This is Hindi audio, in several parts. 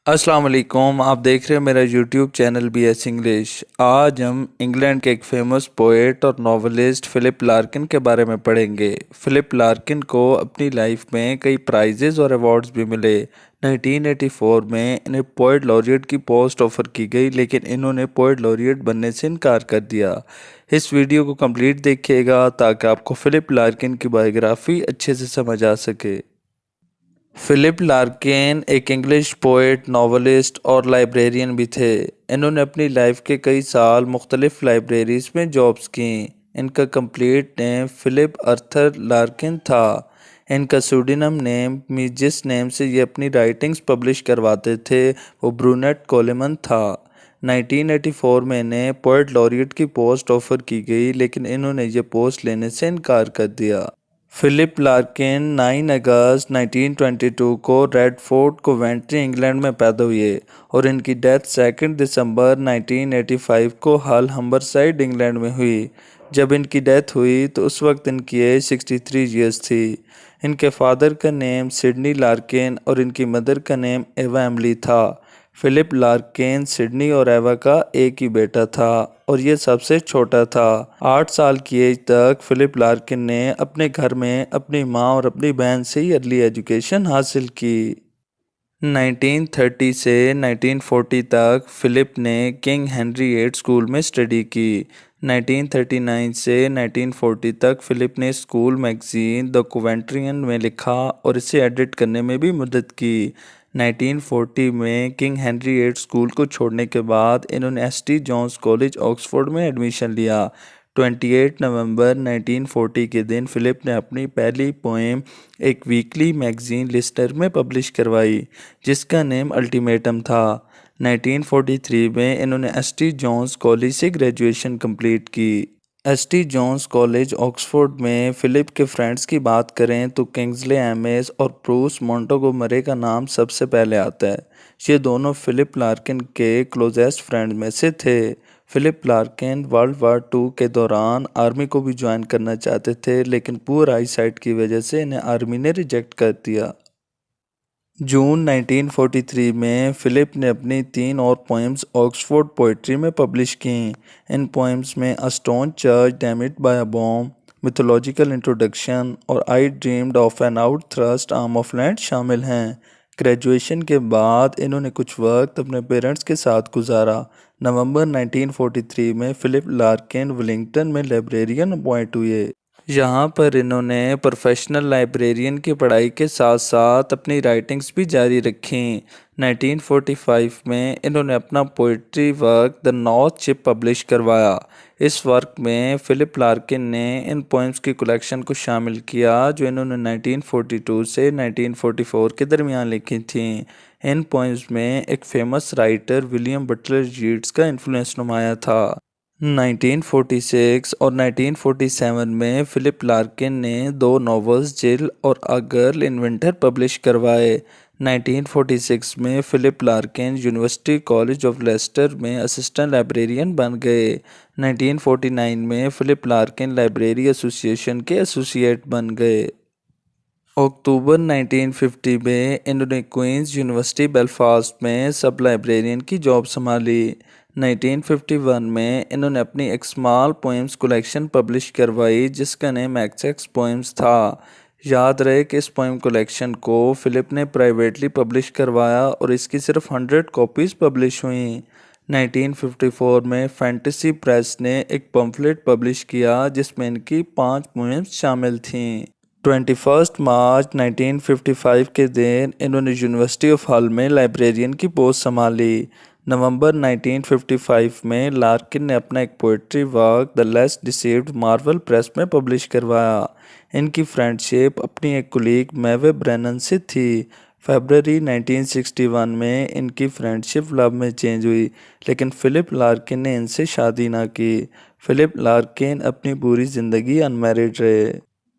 अस्सलाम वालेकुम। आप देख रहे हो मेरा यूट्यूब चैनल BS इंग्लिश। आज हम इंग्लैंड के एक फेमस पोएट और नॉवेलिस्ट फ़िलिप लार्किन के बारे में पढ़ेंगे। फ़िलिप लार्किन को अपनी लाइफ में कई प्राइजेज़ और अवार्ड्स भी मिले। 1984 में इन्हें पोएट लॉरिएट की पोस्ट ऑफ़र की गई, लेकिन इन्होंने पोएट लॉरिएट बनने से इनकार कर दिया। इस वीडियो को कंप्लीट देखिएगा ताकि आपको फ़िलिप लार्किन की बायोग्राफ़ी अच्छे से समझ आ सके। फ़िलिप लार्किन एक इंग्लिश पोएट, नॉवेलिस्ट और लाइब्रेरियन भी थे। इन्होंने अपनी लाइफ के कई साल मुख्तलिफ लाइब्रेरीज़ में जॉब्स की। इनका कंप्लीट नेम फ़िलिप अर्थर लार्किन था। इनका सूडोनिम नेम जिस नेम से ये अपनी राइटिंग्स पब्लिश करवाते थे वो ब्रूनेट कोलेमन था। 1984 में इन्हें पोएट लॉरिएट की पोस्ट ऑफ़र की गई, लेकिन इन्होंने ये पोस्ट लेने से इनकार कर दिया। फ़िलिप लार्किन 9 अगस्त 1922 को रेडफोर्ड कोवेंट्री इंग्लैंड में पैदा हुए और इनकी डेथ 2 दिसंबर 1985 को हल हम्बरसाइड इंग्लैंड में हुई। जब इनकी डेथ हुई तो उस वक्त इनकी एज 63 ईयर्स थी। इनके फादर का नेम सिडनी लार्किन और इनकी मदर का नेम एवा एमली था। फ़िलिप लार्किन सिडनी और एवा का एक ही बेटा था और ये सबसे छोटा था। 8 साल की एज तक फ़िलिप लार्किन ने अपने घर में अपनी माँ और अपनी बहन से ही अर्ली एजुकेशन हासिल की। 1930 से 1940 तक फ़िलिप ने किंग हेनरी VIII स्कूल में स्टडी की। 1939 से 1940 तक फ़िलिप ने स्कूल मैगज़ीन द कोवेंट्रियन में लिखा और इसे एडिट करने में भी मदद की। 1940 में किंग हेनरी VIII स्कूल को छोड़ने के बाद इन्होंने ST जॉन्स कॉलेज ऑक्सफोर्ड में एडमिशन लिया। 28 नवंबर 1940 के दिन फ़िलिप ने अपनी पहली पोएम एक वीकली मैगज़ीन लिस्टर में पब्लिश करवाई, जिसका नेम अल्टीमेटम था। 1943 में इन्होंने ST जॉन्स कॉलेज से ग्रेजुएशन कंप्लीट की। ST जॉन्स कॉलेज ऑक्सफोर्ड में फ़िलिप के फ्रेंड्स की बात करें तो किंग्सले एमिस और ब्रूस मोंटगोमरे का नाम सबसे पहले आता है। ये दोनों फ़िलिप लार्किन के क्लोजेस्ट फ्रेंड में से थे। Philip Larkin World War II के दौरान आर्मी को भी ज्वाइन करना चाहते थे, लेकिन पुअर आईसाइट की वजह से इन्हें आर्मी ने रिजेक्ट कर दिया। जून 1943 में फ़िलिप ने अपनी 3 और पोएम्स ऑक्सफोर्ड पोइट्री में पब्लिश की। इन पोएम्स में a stone church damaged by a bomb, mythological introduction और I dreamed of an out thrust arm of land शामिल हैं। ग्रेजुएशन के बाद इन्होंने कुछ वक्त अपने पेरेंट्स के साथ गुजारा। नवंबर 1943 में फ़िलिप लार्किन वेलिंगटन में लाइब्रेरियन अपॉइंट हुए। यहाँ पर इन्होंने प्रोफेशनल लाइब्रेरियन की पढ़ाई के साथ साथ अपनी राइटिंग्स भी जारी रखीं। 1945 में इन्होंने अपना poetry work the north ship publish करवाया। इस वर्क में फ़िलिप लार्किन ने इन पोएम्स की कलेक्शन को शामिल किया जो इन्होंने 1942 से 1944 के दरमियान लिखी थीं। इन पोएम्स में एक famous writer William Butler Yeats का इन्फ्लुएंस नुमाया था। 1946 और 1947 में फ़िलिप लार्किन ने 2 नॉवेल्स जिल और A Girl in Winter publish करवाए। 1946 में Philip Larkin University College of Leicester में असिस्टेंट लाइब्रेरियन बन गए। 1949 में फ़िलिप लार्किन लाइब्रेरी एसोसिएशन के एसोसिएट बन गए। अक्टूबर 1950 में इन्होंने क्वींस यूनिवर्सिटी बेलफास्ट में सब लाइब्रेरियन की जॉब संभाली। 1951 में इन्होंने अपनी एक स्मॉल पोएम्स कलेक्शन पब्लिश करवाई जिसका नेम एक्स पोएम्स था। याद रहे कि इस पोएम कलेक्शन को फ़िलिप ने प्राइवेटली पब्लिश करवाया और इसकी सिर्फ 100 कॉपीज़ पब्लिश हुई। 1954 में फैंटेसी प्रेस ने एक पम्फलेट पब्लिश किया जिसमें इनकी 5 पोएम्स शामिल थीं। 21 मार्च 1955 के दिन इन्होंने यूनिवर्सिटी ऑफ हल में लाइब्रेरियन की पोस्ट संभाली। नवंबर 1955 में लार्किन ने अपना एक poetry work the less deceived Marvel press में पब्लिश करवाया। इनकी फ्रेंडशिप अपनी एक कुलीग मैवे ब्रेनन से थी। फरवरी 1961 में इनकी फ्रेंडशिप लव में चेंज हुई, लेकिन फ़िलिप लार्किन ने इनसे शादी ना की। फ़िलिप लार्किन अपनी पूरी ज़िंदगी अनमैरिड रहे।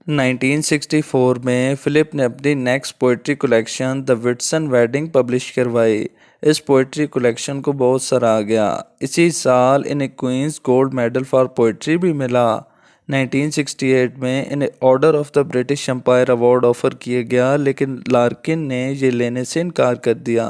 1964 में फ़िलिप ने अपनी next poetry collection the Whitson wedding publish करवाई। इस पोइट्री कलेक्शन को बहुत सराहा गया। इसी साल इन्हें Queen's Gold Medal for poetry भी मिला। 1968 में इन्हें Order of the British Empire award offer किया गया, लेकिन लार्किन ने ये लेने से इनकार कर दिया।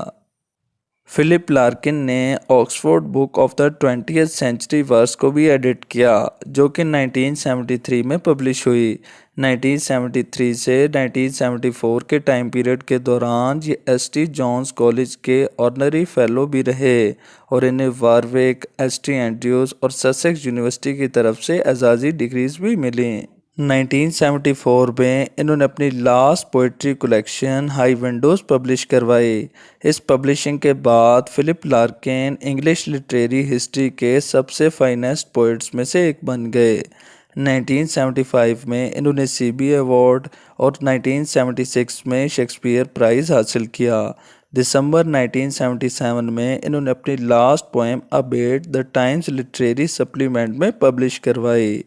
फिलिप लार्किन ने Oxford Book of the 20th century verse को भी एडिट किया, जो कि 1973 में पब्लिश हुई। 1973 से 1974 के टाइम पीरियड के दौरान ये एस.टी. जॉन्स कॉलेज के ऑनरी फेलो भी रहे और इन्हें वारविक, एस.टी. एंड्रयूज और ससेक्स यूनिवर्सिटी की तरफ से एजाज़ी डिग्रीज भी मिली। 1974 में इन्होंने अपनी last poetry collection High Windows publish करवाई। इस पब्लिशिंग के बाद Philip Larkin English literary history के सबसे फाइनेस्ट पोइट्स में से एक बन गए। 1975 में इन्होंने सीबी अवार्ड और 1976 में शेक्सपियर प्राइज़ हासिल किया। दिसंबर 1977 में इन्होंने अपनी last poem abate the times literary supplement में पब्लिश करवाई।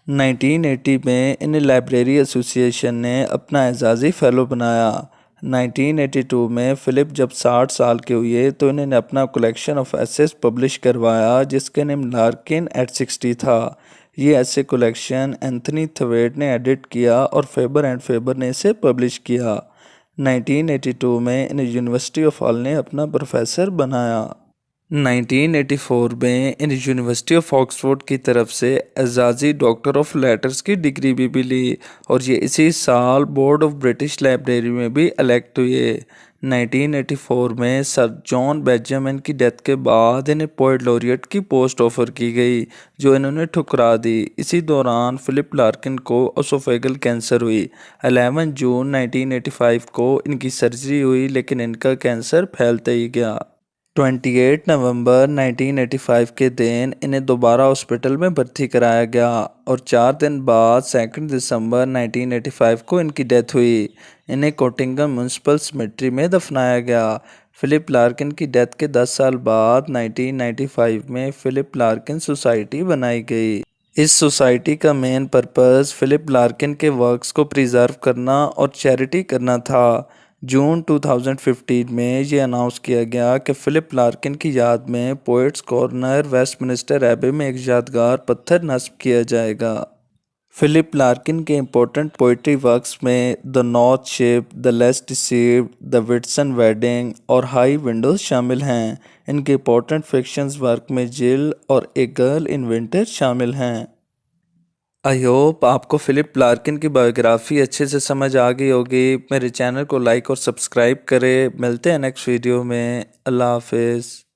1980 में इन्हें लाइब्रेरी एसोसिएशन ने अपना एजाज़ी फ़ेलो बनाया। 1982 में फ़िलिप जब 60 साल के हुए तो इन्होंने अपना कलेक्शन ऑफ एसेस पब्लिश करवाया, जिसका नेम लार्किन एट 60 था। ये ऐसे कलेक्शन एंथनी थवेट ने एडिट किया और फेबर एंड फेबर ने इसे पब्लिश किया। 1982 में इन्हें यूनिवर्सिटी ऑफ हल ने अपना प्रोफेसर बनाया। 1984 में इन यूनिवर्सिटी ऑफ ऑक्सफोर्ड की तरफ से एजाज़ी डॉक्टर ऑफ लेटर्स की डिग्री भी मिली और ये इसी साल बोर्ड ऑफ ब्रिटिश लाइब्रेरी में भी इलेक्ट हुए। 1984 में सर जॉन बेंजामिन की डेथ के बाद इन्हें पोएट लॉरिएट की पोस्ट ऑफर की गई, जो इन्होंने ठुकरा दी। इसी दौरान फिलिप लार्किन को ओसोफेगल कैंसर हुई। 11 जून 1985 को इनकी सर्जरी हुई, लेकिन इनका कैंसर फैलते ही गया। 28 नवंबर 1985 के दिन इन्हें दोबारा हॉस्पिटल में भर्ती कराया गया और 4 दिन बाद 2 दिसंबर 1985 को इनकी डेथ हुई। इन्हें कोटिंगम म्यूनिसिपल सिमेट्री में दफनाया गया। फिलिप लार्किन की डेथ के 10 साल बाद 1995 में फिलिप लार्किन सोसाइटी बनाई गई। इस सोसाइटी का मेन पर्पस फिलिप लार्किन के वर्क्स को प्रिजर्व करना और चैरिटी करना था। जून 2015 में ये अनाउंस किया गया कि फिलिप लार्किन की याद में पोएट्स कॉर्नर वेस्टमिनिस्टर एबे में एक यादगार पत्थर नस्ब किया जाएगा। फिलिप लार्किन के इम्पोर्टेंट पोइट्री वर्क्स में the north ship, the less deceived, the Whitson wedding और हाई विंडोज शामिल हैं। इनके इम्पोर्टेंट फिक्शंस वर्क में जिल और ए गर्ल इन विंटर शामिल हैं। आई होप आपको फिलिप लार्किन की बायोग्राफी अच्छे से समझ आ गई होगी। मेरे चैनल को लाइक और सब्सक्राइब करें। मिलते हैं नेक्स्ट वीडियो में। अल्लाह हाफिज़।